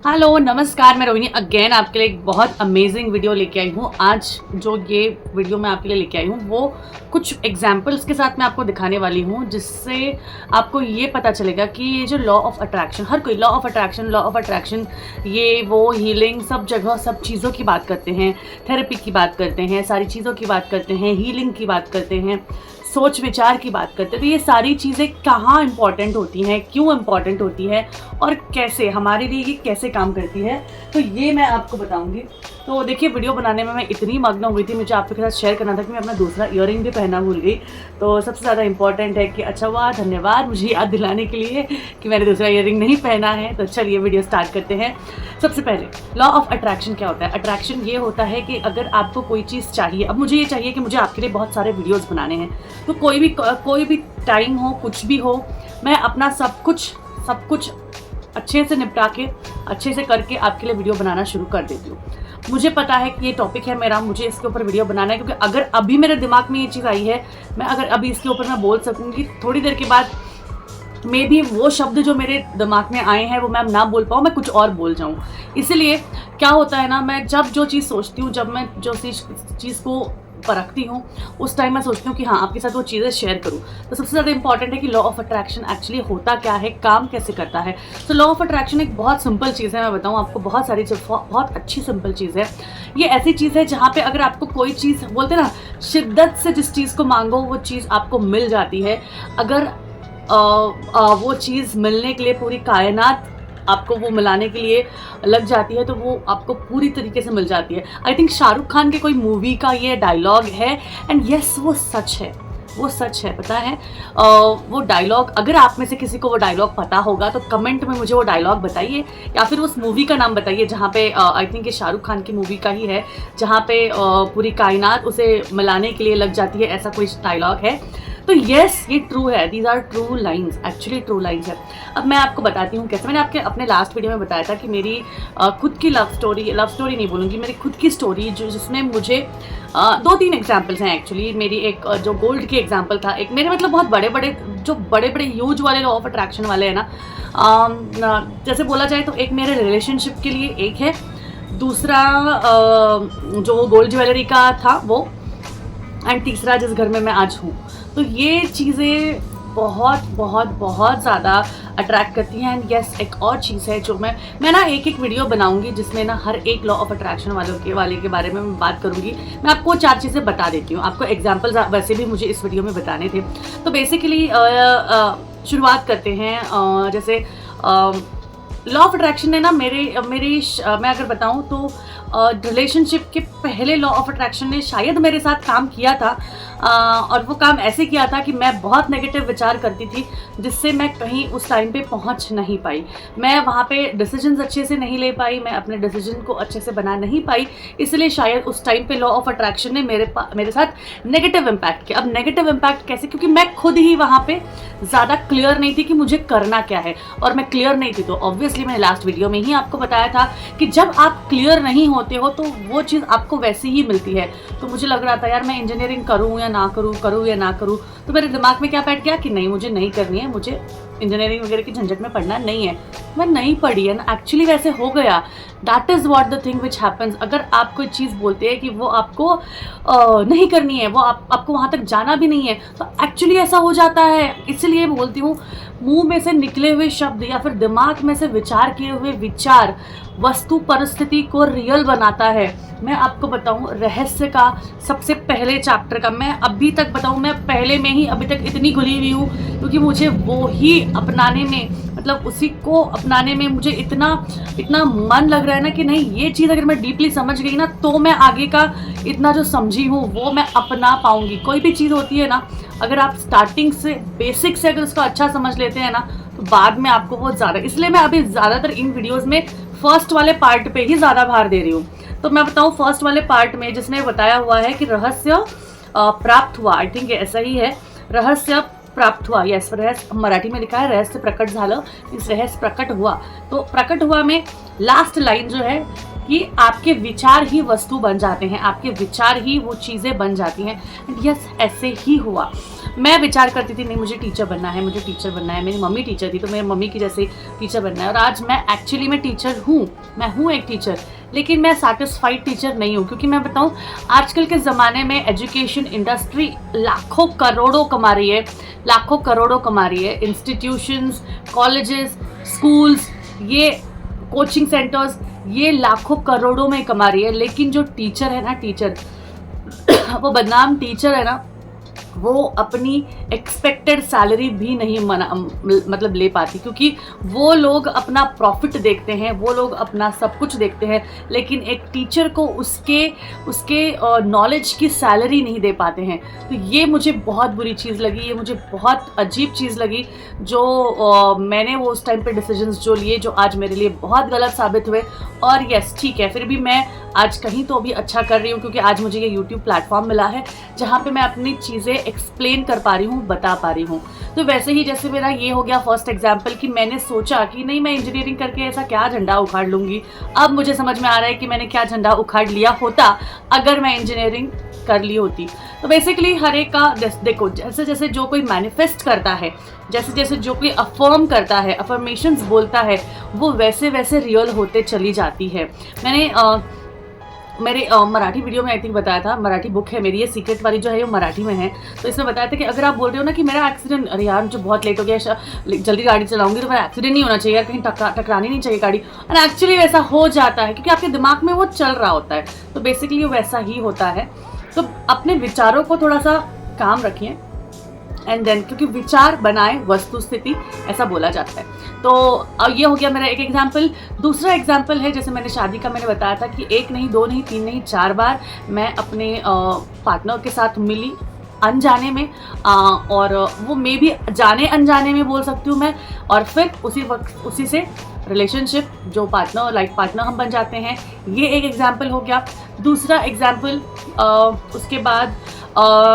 Hello नमस्कार, मैं Rohini again आपके लिए एक बहुत अमेजिंग वीडियो लेके आई हूँ। आज जो ये वीडियो मैं आपके लिए लेके आई हूँ वो कुछ एग्जाम्पल्स के साथ मैं आपको दिखाने वाली हूँ, जिससे आपको ये पता चलेगा कि ये जो लॉ ऑफ अट्रैक्शन, हर कोई लॉ ऑफ अट्रैक्शन ये वो हीलिंग सब जगह सब चीज़ों की बात करते हैं, थेरेपी की बात करते हैं, सारी चीज़ों की बात करते हैं, हीलिंग की बात करते हैं, सोच विचार की बात करते हैं। तो ये सारी चीज़ें कहाँ इम्पॉर्टेंट होती हैं, क्यों इम्पॉर्टेंट होती है और कैसे हमारे लिए ये कैसे काम करती है, तो ये मैं आपको बताऊंगी। तो देखिए, वीडियो बनाने में मैं इतनी मग्न हो गई थी, मुझे आपके साथ शेयर करना था कि मैं अपना दूसरा ईयरिंग भी पहनना भूल गई। तो सबसे ज़्यादा इंपॉर्टेंट है कि अच्छा हुआ, धन्यवाद मुझे याद दिलाने के लिए कि मैंने दूसरा ईयरिंग नहीं पहना है। तो चलिए वीडियो स्टार्ट करते हैं। सबसे पहले लॉ ऑफ अट्रैक्शन क्या होता है। अट्रैक्शन ये होता है कि अगर आपको कोई चीज़ चाहिए, अब मुझे ये चाहिए कि मुझे आपके लिए बहुत सारे वीडियोज़ बनाने हैं, तो कोई भी टाइम हो, कुछ भी हो, मैं अपना सब कुछ अच्छे से निपटा के अच्छे से करके आपके लिए वीडियो बनाना शुरू कर देती हूँ। मुझे पता है कि ये टॉपिक है मेरा, मुझे इसके ऊपर वीडियो बनाना है, क्योंकि अगर अभी मेरे दिमाग में ये चीज़ आई है, मैं अगर अभी इसके ऊपर मैं बोल सकूँगी, थोड़ी देर के बाद मे भी वो शब्द जो मेरे दिमाग में आए हैं वो मैं ना बोल पाऊँ, मैं कुछ और बोल जाऊँ। इसलिए क्या होता है ना, मैं जब जो चीज़ सोचती हूँ, जब मैं जो चीज़ को परखती हूँ, उस टाइम मैं सोचती हूँ कि हाँ, आपके साथ वो चीज़ें शेयर करूँ। तो सबसे ज़्यादा इंपॉर्टेंट है कि लॉ ऑफ अट्रैक्शन एक्चुअली होता क्या है, काम कैसे करता है। तो लॉ ऑफ अट्रैक्शन एक बहुत सिंपल चीज़ है, मैं बताऊँ आपको, बहुत सारी चीज़, बहुत अच्छी सिंपल चीज़ है। ये ऐसी चीज़ है जहाँ पे अगर आपको कोई चीज़, बोलते हैं ना, शिद्दत से जिस चीज़ को मांगो वो चीज़ आपको मिल जाती है। अगर वो चीज़ मिलने के लिए पूरी कायनात आपको वो मिलाने के लिए लग जाती है, तो वो आपको पूरी तरीके से मिल जाती है। आई थिंक शाहरुख खान के कोई मूवी का ये डायलॉग है, एंड यस, वो सच है, वो सच है। पता है वो डायलॉग, अगर आप में से किसी को वो डायलॉग पता होगा तो कमेंट में मुझे वो डायलॉग बताइए, या फिर उस मूवी का नाम बताइए जहाँ पे आई थिंक ये शाहरुख खान की मूवी का ही है, जहाँ पे पूरी कायनात उसे मिलाने के लिए लग जाती है, ऐसा कोई डायलॉग है। तो यस, ये ट्रू है, these are true lines, actually true lines है। अब मैं आपको बताती हूँ कैसे। मैंने आपके अपने लास्ट वीडियो में बताया था कि मेरी खुद की लव स्टोरी नहीं बोलूँगी, मेरी खुद की स्टोरी जिसमें मुझे 2-3 एग्जाम्पल्स हैं एक्चुअली। मेरी एक जो गोल्ड की एग्जाम्पल था, एक मेरे मतलब बहुत बड़े बड़े यूज वाले लॉ ऑफ अट्रैक्शन वाले हैं ना, जैसे बोला जाए तो एक मेरे रिलेशनशिप के लिए एक है, दूसरा जो गोल्ड ज्वेलरी का था वो, एंड तीसरा जिस घर में मैं आज हूँ। तो ये चीज़ें बहुत बहुत बहुत ज़्यादा अट्रैक्ट करती हैं। एंड यस, एक और चीज़ है जो मैं ना एक वीडियो बनाऊंगी जिसमें ना हर एक लॉ ऑफ अट्रैक्शन वाले के बारे में मैं बात करूंगी। मैं आपको 4 चीज़ें बता देती हूँ, आपको एग्जांपल्स वैसे भी मुझे इस वीडियो में बताने थे। तो बेसिकली शुरुआत करते हैं। जैसे लॉ ऑफ अट्रैक्शन ने ना मैं अगर बताऊं तो रिलेशनशिप के पहले लॉ ऑफ अट्रैक्शन ने शायद मेरे साथ काम किया था, और वो काम ऐसे किया था कि मैं बहुत नेगेटिव विचार करती थी, जिससे मैं कहीं उस टाइम पे पहुंच नहीं पाई। मैं वहाँ पे डिसीजंस अच्छे से नहीं ले पाई, मैं अपने डिसीजन को अच्छे से बना नहीं पाई, इसलिए शायद उस टाइम पे लॉ ऑफ अट्रैक्शन ने मेरे साथ नेगेटिव इम्पैक्ट किया। अब नेगेटिव इम्पैक्ट कैसे, क्योंकि मैं खुद ही वहाँ पे ज़्यादा क्लियर नहीं थी कि मुझे करना क्या है, और मैं क्लियर नहीं थी। तो ऑब्वियसली मैंने लास्ट वीडियो में ही आपको बताया था कि जब आप क्लियर नहीं होते हो तो वो चीज़ आपको वैसी ही मिलती है। तो मुझे लग रहा था यार, मैं इंजीनियरिंग करूँ या ना करूँ, तो मेरे दिमाग में क्या बैठ गया कि नहीं, मुझे नहीं करनी है, मुझे इंजीनियरिंग वगैरह की झंझट में पढ़ना नहीं है। मैं नहीं पढ़ी है ना, एक्चुअली वैसे हो गया। That is what the thing which happens. अगर आप कोई चीज़ बोलते हैं कि वो आपको नहीं करनी है, वो आपको वहाँ तक जाना भी नहीं है, तो एक्चुअली ऐसा हो जाता है। इसलिए बोलती हूँ, मुंह में से निकले हुए शब्द या फिर दिमाग में से विचार किए हुए विचार वस्तु परिस्थिति को रियल बनाता है। मैं आपको बताऊं, रहस्य का सबसे पहले चैप्टर का मैं अभी तक बताऊं, मैं पहले में ही अभी तक इतनी घुली हुई हूँ, क्योंकि मुझे वो ही अपनाने में, मतलब उसी को अपनाने में मुझे इतना मन लग रहा है ना कि नहीं, ये चीज़ अगर मैं डीपली समझ गई ना, तो मैं आगे का इतना जो समझी हूँ वो मैं अपना पाऊंगी। कोई भी चीज़ होती है ना, अगर आप स्टार्टिंग से बेसिक से अगर उसको अच्छा समझ लेते हैं ना, तो बाद में आपको बहुत ज़्यादा, इसलिए मैं अभी ज़्यादातर इन वीडियोज़ में फर्स्ट वाले पार्ट पे ही ज़्यादा भार दे रही हूँ। तो मैं बताऊँ, फर्स्ट वाले पार्ट में जिसने बताया हुआ है कि रहस्य प्राप्त हुआ, आई थिंक ऐसा ही है, रहस्य प्राप्त हुआ, यस, रहस्य मराठी में लिखा है रहस्य प्रकट झालं, इस रहस्य प्रकट हुआ। तो प्रकट हुआ में लास्ट लाइन जो है कि आपके विचार ही वस्तु बन जाते हैं, आपके विचार ही वो चीज़ें बन जाती हैं। यस, ऐसे ही हुआ। मैं विचार करती थी नहीं मुझे टीचर बनना है, मुझे टीचर बनना है। मेरी मम्मी टीचर थी तो मेरी मम्मी की जैसे टीचर बनना है। और आज मैं एक्चुअली में टीचर हूँ, मैं हूँ एक टीचर, लेकिन मैं सैटिस्फाइड टीचर नहीं हूँ। क्योंकि मैं बताऊँ आजकल के ज़माने में एजुकेशन इंडस्ट्री लाखों करोड़ों कमा रही है, लाखों करोड़ों कमा रही है। इंस्टीट्यूशंस, कॉलेजेस, स्कूल्स, ये कोचिंग सेंटर्स, ये लाखों करोड़ों में कमा रही है। लेकिन जो टीचर है ना, टीचर वो बदनाम टीचर है ना, वो अपनी एक्सपेक्टेड सैलरी भी नहीं मतलब ले पाती। क्योंकि वो लोग अपना प्रॉफिट देखते हैं, वो लोग अपना सब कुछ देखते हैं, लेकिन एक टीचर को उसके नॉलेज की सैलरी नहीं दे पाते हैं। तो ये मुझे बहुत बुरी चीज़ लगी, ये मुझे बहुत अजीब चीज़ लगी। जो मैंने वो उस टाइम पे डिसीजंस जो लिए, जो आज मेरे लिए बहुत गलत साबित हुए। और यस ठीक है, फिर भी मैं आज कहीं तो भी अच्छा कर रही हूँ, क्योंकि आज मुझे ये यूट्यूब प्लेटफॉर्म मिला है जहाँ पे मैं अपनी चीज़ें एक्सप्लेन कर पा रही हूँ, बता पा रही हूँ। तो वैसे ही जैसे मेरा ये हो गया फर्स्ट एग्जाम्पल कि मैंने सोचा कि नहीं मैं इंजीनियरिंग करके ऐसा क्या झंडा उखाड़ लूँगी। अब मुझे समझ में आ रहा है कि मैंने क्या झंडा उखाड़ लिया होता अगर मैं इंजीनियरिंग कर ली होती। तो बेसिकली हर एक का देखो, जैसे जैसे जो कोई मैनिफेस्ट करता है, जैसे जैसे जो कोई अफर्म करता है, अफर्मेशंस बोलता है, वो वैसे वैसे रियल होते चली जाती है। मैंने मेरे मराठी वीडियो में आई थिंक बताया था, मराठी बुक है मेरी, ये सीक्रेट वाली जो है वो मराठी में है। तो इसमें बताया था कि अगर आप बोल रहे हो ना कि मेरा एक्सीडेंट, अरे यार मुझे बहुत लेट हो गया, जल्दी गाड़ी चलाऊंगी तो मेरा एक्सीडेंट नहीं होना चाहिए यार, कहीं टकरानी नहीं चाहिए गाड़ी, और एक्चुअली वैसा हो जाता है क्योंकि आपके दिमाग में वो चल रहा होता है। तो बेसिकली वो वैसा ही होता है। तो अपने विचारों को थोड़ा सा काम रखिए एंड देन, क्योंकि विचार बनाए वस्तु स्थिति, ऐसा बोला जाता है। तो अब ये हो गया मेरा एक एग्जाम्पल। दूसरा एग्जाम्पल है, जैसे मैंने शादी का मैंने बताया था कि 1 नहीं 2 नहीं 3 नहीं 4 बार मैं अपने पार्टनर के साथ मिली अनजाने में, और वो मे भी जाने अनजाने में बोल सकती हूँ मैं। और फिर उसी से रिलेशनशिप, जो पार्टनर लाइफ पार्टनर हम बन जाते हैं, ये एक एग्जाम्पल हो गया। दूसरा एग्जाम्पल उसके बाद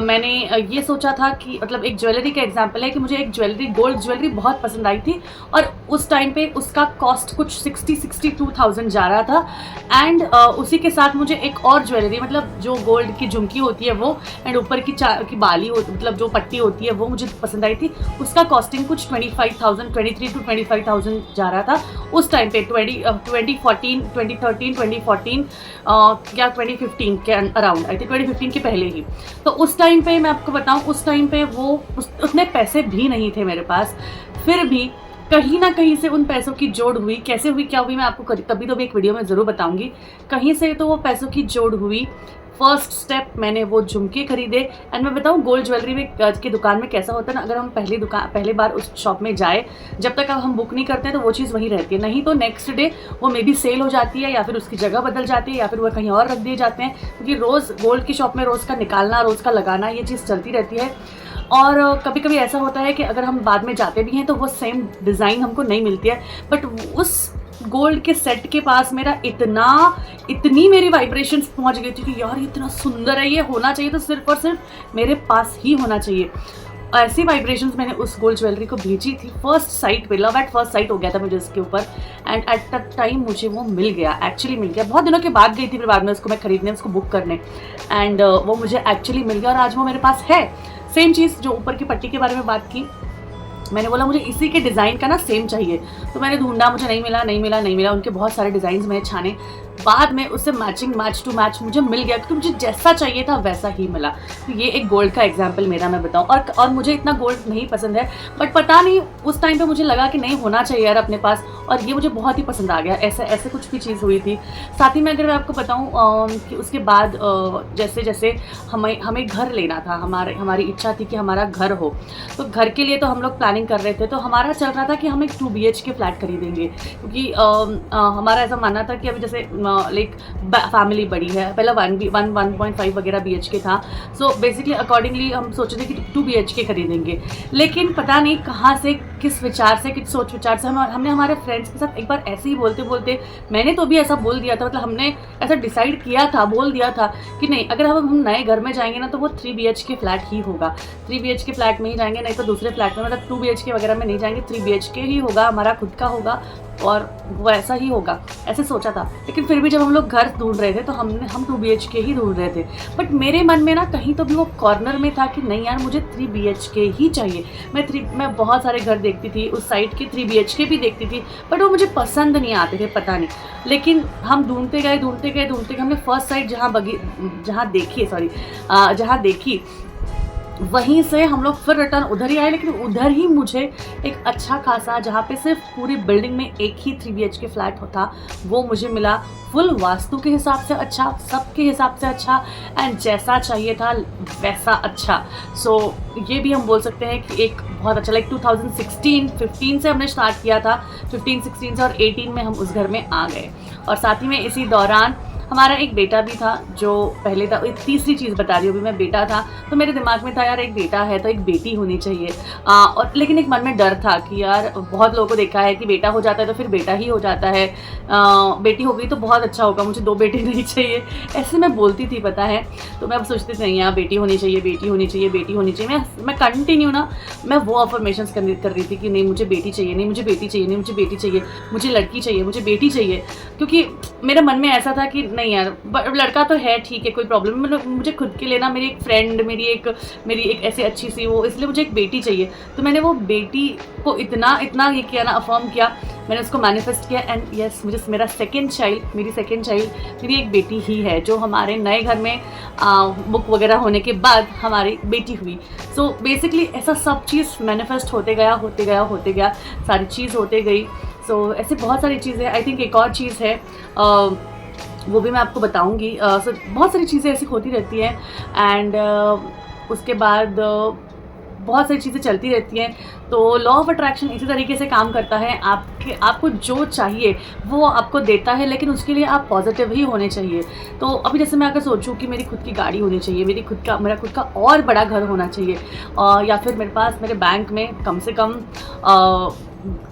मैंने ये सोचा था कि मतलब एक ज्वेलरी का एग्जाम्पल है कि मुझे एक ज्वेलरी, गोल्ड ज्वेलरी बहुत पसंद आई थी, और उस टाइम पे उसका कॉस्ट कुछ 62,000 जा रहा था। एंड उसी के साथ मुझे एक और ज्वेलरी, मतलब जो गोल्ड की झुमकी होती है वो, एंड ऊपर की बाली होती, मतलब जो पट्टी होती है, वो मुझे पसंद आई थी। उसका कॉस्टिंग कुछ 23,000 to 25,000 जा रहा था उस टाइम पे। 2014 2014 या 2015 के अराउंड, आई थिंक 2015 के पहले ही। तो उस टाइम पे मैं आपको बताऊं, उस टाइम पे वो उतने पैसे भी नहीं थे मेरे पास। फिर भी कहीं ना कहीं से उन पैसों की जोड़ हुई। कैसे हुई, क्या हुई, मैं आपको तभी तो भी एक वीडियो में ज़रूर बताऊंगी। कहीं से तो वो पैसों की जोड़ हुई। फर्स्ट स्टेप मैंने वो झुमके खरीदे। एंड मैं बताऊँ गोल्ड ज्वेलरी में की दुकान में कैसा होता है ना, अगर हम पहली बार उस शॉप में जाए, जब तक हम बुक नहीं करते हैं तो वो चीज़ वहीं रहती है, नहीं तो नेक्स्ट डे वो मे बी सेल हो जाती है, या फिर उसकी जगह बदल जाती है, या फिर वो कहीं और रख दिए जाते हैं। क्योंकि रोज़ गोल्ड की शॉप में रोज़ का निकालना, रोज़ का लगाना, ये चीज़ चलती रहती है। और कभी कभी ऐसा होता है कि अगर हम बाद में जाते भी हैं तो वो सेम डिज़ाइन हमको नहीं मिलती है। बट उस गोल्ड के सेट के पास मेरा इतनी मेरी वाइब्रेशंस पहुंच गई थी कि यार इतना सुंदर है, ये होना चाहिए तो सिर्फ और सिर्फ मेरे पास ही होना चाहिए। ऐसी वाइब्रेशंस मैंने उस गोल्ड ज्वेलरी को भेजी थी। फर्स्ट साइट पे लव एट फर्स्ट साइट हो गया था मुझे इसके ऊपर। एंड एट दैट टाइम मुझे वो मिल गया, एक्चुअली मिल गया। बहुत दिनों के बाद गई थी फिर बाद में उसको मैं खरीदने, उसको बुक करने, एंड वो मुझे एक्चुअली मिल गया और आज वो मेरे पास है। सेम चीज़ जो ऊपर की पट्टी के बारे में बात की, मैंने बोला मुझे इसी के डिज़ाइन का ना सेम चाहिए। तो मैंने ढूंढा, मुझे नहीं मिला। उनके बहुत सारे डिज़ाइन मैंने छाने, बाद में उससे मैचिंग मैच टू मैच मुझे मिल गया, क्योंकि मुझे जैसा चाहिए था वैसा ही मिला। तो ये एक गोल्ड का एग्जाम्पल मेरा मैं बताऊँ। और मुझे इतना गोल्ड नहीं पसंद है, बट पता नहीं उस टाइम पे मुझे लगा कि नहीं होना चाहिए यार अपने पास, और ये मुझे बहुत ही पसंद आ गया। ऐसे कुछ भी चीज़ हुई थी। साथ ही में अगर मैं आपको बताऊँ कि उसके बाद जैसे जैसे हमें घर लेना था, हमारी इच्छा थी कि हमारा घर हो। तो घर के लिए तो हम लोग प्लानिंग कर रहे थे। तो हमारा चल रहा था कि हम एक 2 BHK फ्लैट खरीदेंगे, क्योंकि हमारा ऐसा मानना था कि अभी जैसे लाइक फैमिली बड़ी है, पहला 1.5 वगैरह BHK था। सो बेसिकली अकॉर्डिंगली हम सोचे थे कि 2 BHK खरीदेंगे। लेकिन पता नहीं कहाँ से, किस विचार से, किस सोच विचार से हमने हमारे फ्रेंड्स के साथ एक बार ऐसे ही बोलते बोलते, मैंने तो भी ऐसा बोल दिया था, मतलब हमने ऐसा डिसाइड किया था, बोल दिया था कि नहीं अगर हम नए घर में जाएंगे ना तो वो 3 BHK फ्लैट ही होगा। 3 BHK फ्लैट में ही जाएंगे, नहीं तो दूसरे फ्लैट में, मतलब 2 BHK वगैरह में नहीं जाएंगे, 3 BHK ही होगा, हमारा खुद का होगा। और वो ऐसा ही होगा, ऐसे सोचा था। लेकिन फिर भी जब हम लोग घर ढूंढ रहे थे तो हम 2 BHK ही ढूंढ रहे थे। बट मेरे मन में ना कहीं तो भी वो कॉर्नर में था कि नहीं यार, मुझे 3 BHK ही चाहिए। मैं बहुत सारे घर देखती थी, उस साइड के 3 BHK भी देखती थी, बट वो मुझे पसंद नहीं आते थे, पता नहीं। लेकिन हम ढूंढते गए। हमने फर्स्ट साइड जहाँ देखी वहीं से हम लोग फिर रिटर्न उधर ही आए। लेकिन उधर ही मुझे एक अच्छा खासा, जहाँ पे सिर्फ पूरी बिल्डिंग में एक ही 3 BHK फ्लैट होता, वो मुझे मिला। फुल वास्तु के हिसाब से अच्छा, सबके हिसाब से अच्छा, एंड जैसा चाहिए था वैसा अच्छा। सो ये भी हम बोल सकते हैं कि एक बहुत अच्छा, लाइक 2016-15 से हमने स्टार्ट किया था, 15-16 से, और 18 में हम उस घर में आ गए। और साथ ही में इसी दौरान हमारा एक बेटा भी था, जो पहले था। एक तीसरी चीज़ बता रही हूँ अभी मैं, बेटा था तो मेरे दिमाग में था यार एक बेटा है तो एक बेटी होनी चाहिए। और लेकिन एक मन में डर था कि यार बहुत लोगों को देखा है कि बेटा हो जाता है तो फिर बेटा ही हो जाता है, बेटी हो गई तो बहुत अच्छा होगा, मुझे 2 बेटे नहीं चाहिए, ऐसे मैं बोलती थी, पता है। तो मैं सोचती थी नहीं यार बेटी होनी चाहिए, बेटी होनी चाहिए, बेटी होनी चाहिए। मैं कंटिन्यू ना मैं वो अफर्मेशंस कर रही थी कि नहीं मुझे बेटी चाहिए, नहीं मुझे बेटी चाहिए, नहीं मुझे बेटी चाहिए, मुझे लड़की चाहिए, मुझे बेटी चाहिए। क्योंकि मेरे मन में ऐसा था कि नहीं यार लड़का तो है ठीक है, कोई प्रॉब्लम, मतलब मुझे खुद के लिए ना, मेरी एक फ्रेंड, मेरी एक ऐसी अच्छी सी वो, इसलिए मुझे एक बेटी चाहिए। तो मैंने वो बेटी को इतना ये किया ना, अफर्म किया, मैंने उसको मैनिफेस्ट किया। एंड यस, मुझे मेरी सेकेंड चाइल्ड मेरी एक बेटी ही है, जो हमारे नए घर में बुक वगैरह होने के बाद हमारी बेटी हुई। सो बेसिकली ऐसा सब चीज़ मैनिफेस्ट होते गया, सारी चीज़ होते गई। सो ऐसे बहुत सारी चीज़ें। आई थिंक एक और चीज़ है, वो भी मैं आपको बताऊंगी। बहुत सारी चीज़ें ऐसी होती रहती हैं। एंड उसके बाद बहुत सारी चीज़ें चलती रहती हैं। तो लॉ ऑफ अट्रैक्शन इसी तरीके से काम करता है, आपको जो चाहिए वो आपको देता है, लेकिन उसके लिए आप पॉजिटिव ही होने चाहिए। तो अभी जैसे मैं अगर सोचूं कि मेरी खुद की गाड़ी होनी चाहिए, मेरा खुद का और बड़ा घर होना चाहिए, या फिर मेरे बैंक में कम से कम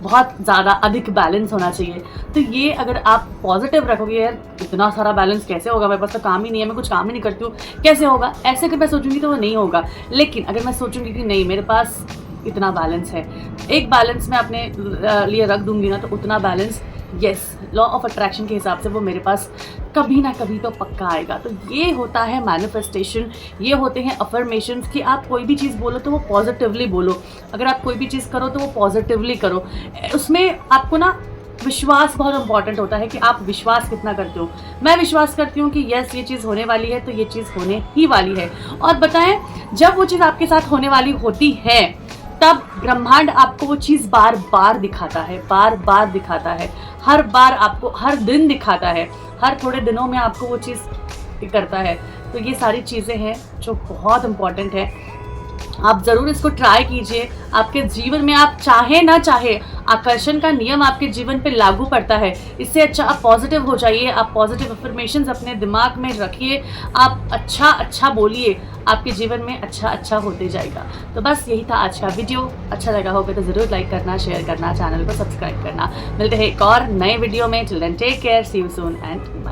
बहुत ज़्यादा अधिक बैलेंस होना चाहिए। तो ये अगर आप पॉजिटिव रखोगे, यार इतना सारा बैलेंस कैसे होगा, मेरे पास तो काम ही नहीं है, मैं कुछ काम ही नहीं करती हूँ, कैसे होगा, ऐसे अगर मैं सोचूंगी तो वो नहीं होगा। लेकिन अगर मैं सोचूंगी कि नहीं मेरे पास इतना बैलेंस है, एक बैलेंस मैं अपने लिए रख दूंगी ना, तो उतना balance, yes, law of attraction के हिसाब से वो मेरे पास कभी ना कभी तो पक्का आएगा। तो ये होता है मैनिफेस्टेशन, ये होते हैं अफर्मेशंस, कि आप कोई भी चीज़ बोलो तो वो पॉजिटिवली बोलो। अगर आप कोई भी चीज़ करो तो वो पॉजिटिवली करो। उसमें आपको ना विश्वास बहुत इंपॉर्टेंट होता है कि आप विश्वास कितना करते हो। मैं विश्वास करती हूँ कि यस ये चीज़ होने वाली है तो ये चीज़ होने ही वाली है। और बताएं, जब वो चीज़ आपके साथ होने वाली होती है तब ब्रह्मांड आपको वो चीज़ बार बार दिखाता है, हर बार आपको, हर दिन दिखाता है, हर थोड़े दिनों में आपको वो चीज़ करता है। तो ये सारी चीज़ें हैं जो बहुत इम्पॉर्टेंट है। आप ज़रूर इसको ट्राई कीजिए। आपके जीवन में आप चाहे ना चाहे, आकर्षण का नियम आपके जीवन पे लागू पड़ता है। इससे अच्छा आप पॉजिटिव हो जाइए, आप पॉजिटिव अफर्मेशंस अपने दिमाग में रखिए, आप अच्छा बोलिए, आपके जीवन में अच्छा होते जाएगा। तो बस यही था आज का वीडियो। अच्छा लगा होगा तो ज़रूर लाइक करना, शेयर करना, चैनल को सब्सक्राइब करना। मिलते हैं एक और नए वीडियो में। Till then take care, see you soon and